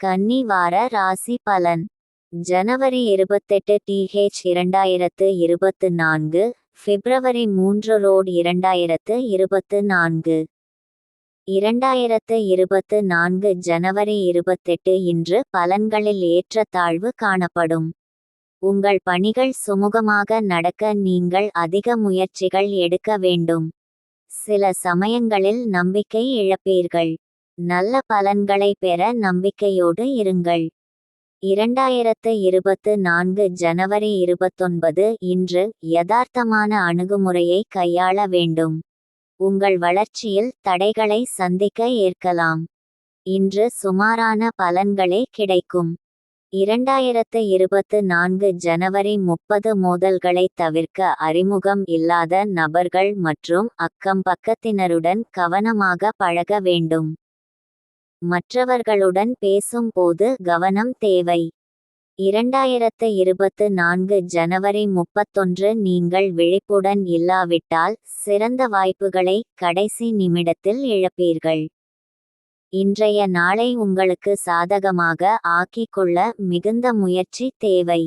கன்னி வார ராசி பலன். ஜனவரி 28 TH 2024, பிப்ரவரி 3 ரோட் 2024. 2024 ஜனவரி 28 இன்று பலன்களில் ஏற்றத்தாழ்வு காணப்படும். உங்கள் பணிகள் சுமூகமாக நடக்க நீங்கள் அதிக முயற்சிகள் எடுக்க வேண்டும். சில சமயங்களில் நம்பிக்கை இழப்பீர்கள். நல்ல பலன்களை பெற நம்பிக்கையோடு இருங்கள். 2024 ஜனவரி 29 இன்று யதார்த்தமான அணுகுமுறையை கையாள வேண்டும். உங்கள் வளர்ச்சியில் தடைகளை சந்திக்க ஏற்கலாம். இன்று சுமாரான பலன்களே கிடைக்கும். 2024 ஜனவரி 30 மோதல்களை தவிர்க்க அறிமுகம் இல்லாத நபர்கள் மற்றும் அக்கம் பக்கத்தினருடன் கவனமாக பழக வேண்டும். மற்றவர்களுடன் பேசும்போது கவனம் தேவை. 2024 ஜனவரி 31 நீங்கள் விழிப்புடன் இல்லாவிட்டால் சிறந்த வாய்ப்புகளை கடைசி நிமிடத்தில் இழப்பீர்கள். இன்றைய நாளை உங்களுக்கு சாதகமாக ஆக்கிக் கொள்ள மிகுந்த முயற்சி தேவை.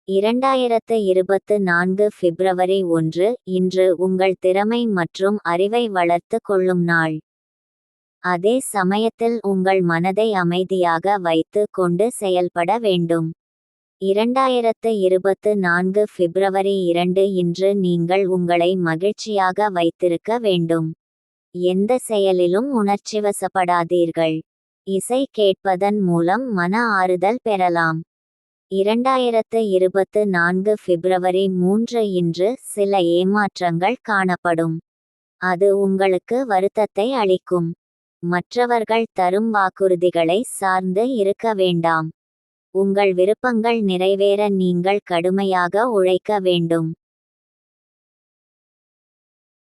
2024 பிப்ரவரி 1 இன்று உங்கள் திறமை மற்றும் அறிவை வளர்த்து கொள்ளும் நாள். அதே சமயத்தில் உங்கள் மனதை அமைதியாக வைத்து கொண்டு செயல்பட வேண்டும். 2024 பிப்ரவரி 2 இன்று நீங்கள் உங்களை மகிழ்ச்சியாக வைத்திருக்க வேண்டும். எந்த செயலிலும் உணர்ச்சிவசப்படாதீர்கள். இசை கேட்பதன் மூலம் மன ஆறுதல் பெறலாம். 2024 பிப்ரவரி 3 இன்று சில ஏமாற்றங்கள் காணப்படும். அது உங்களுக்கு வருத்தத்தை அளிக்கும். மற்றவர்கள் தரும் வாக்குறுதிகளை சார்ந்து இருக்க வேண்டாம். உங்கள் விருப்பங்கள் நிறைவேற நீங்கள் கடுமையாக உழைக்க வேண்டும்.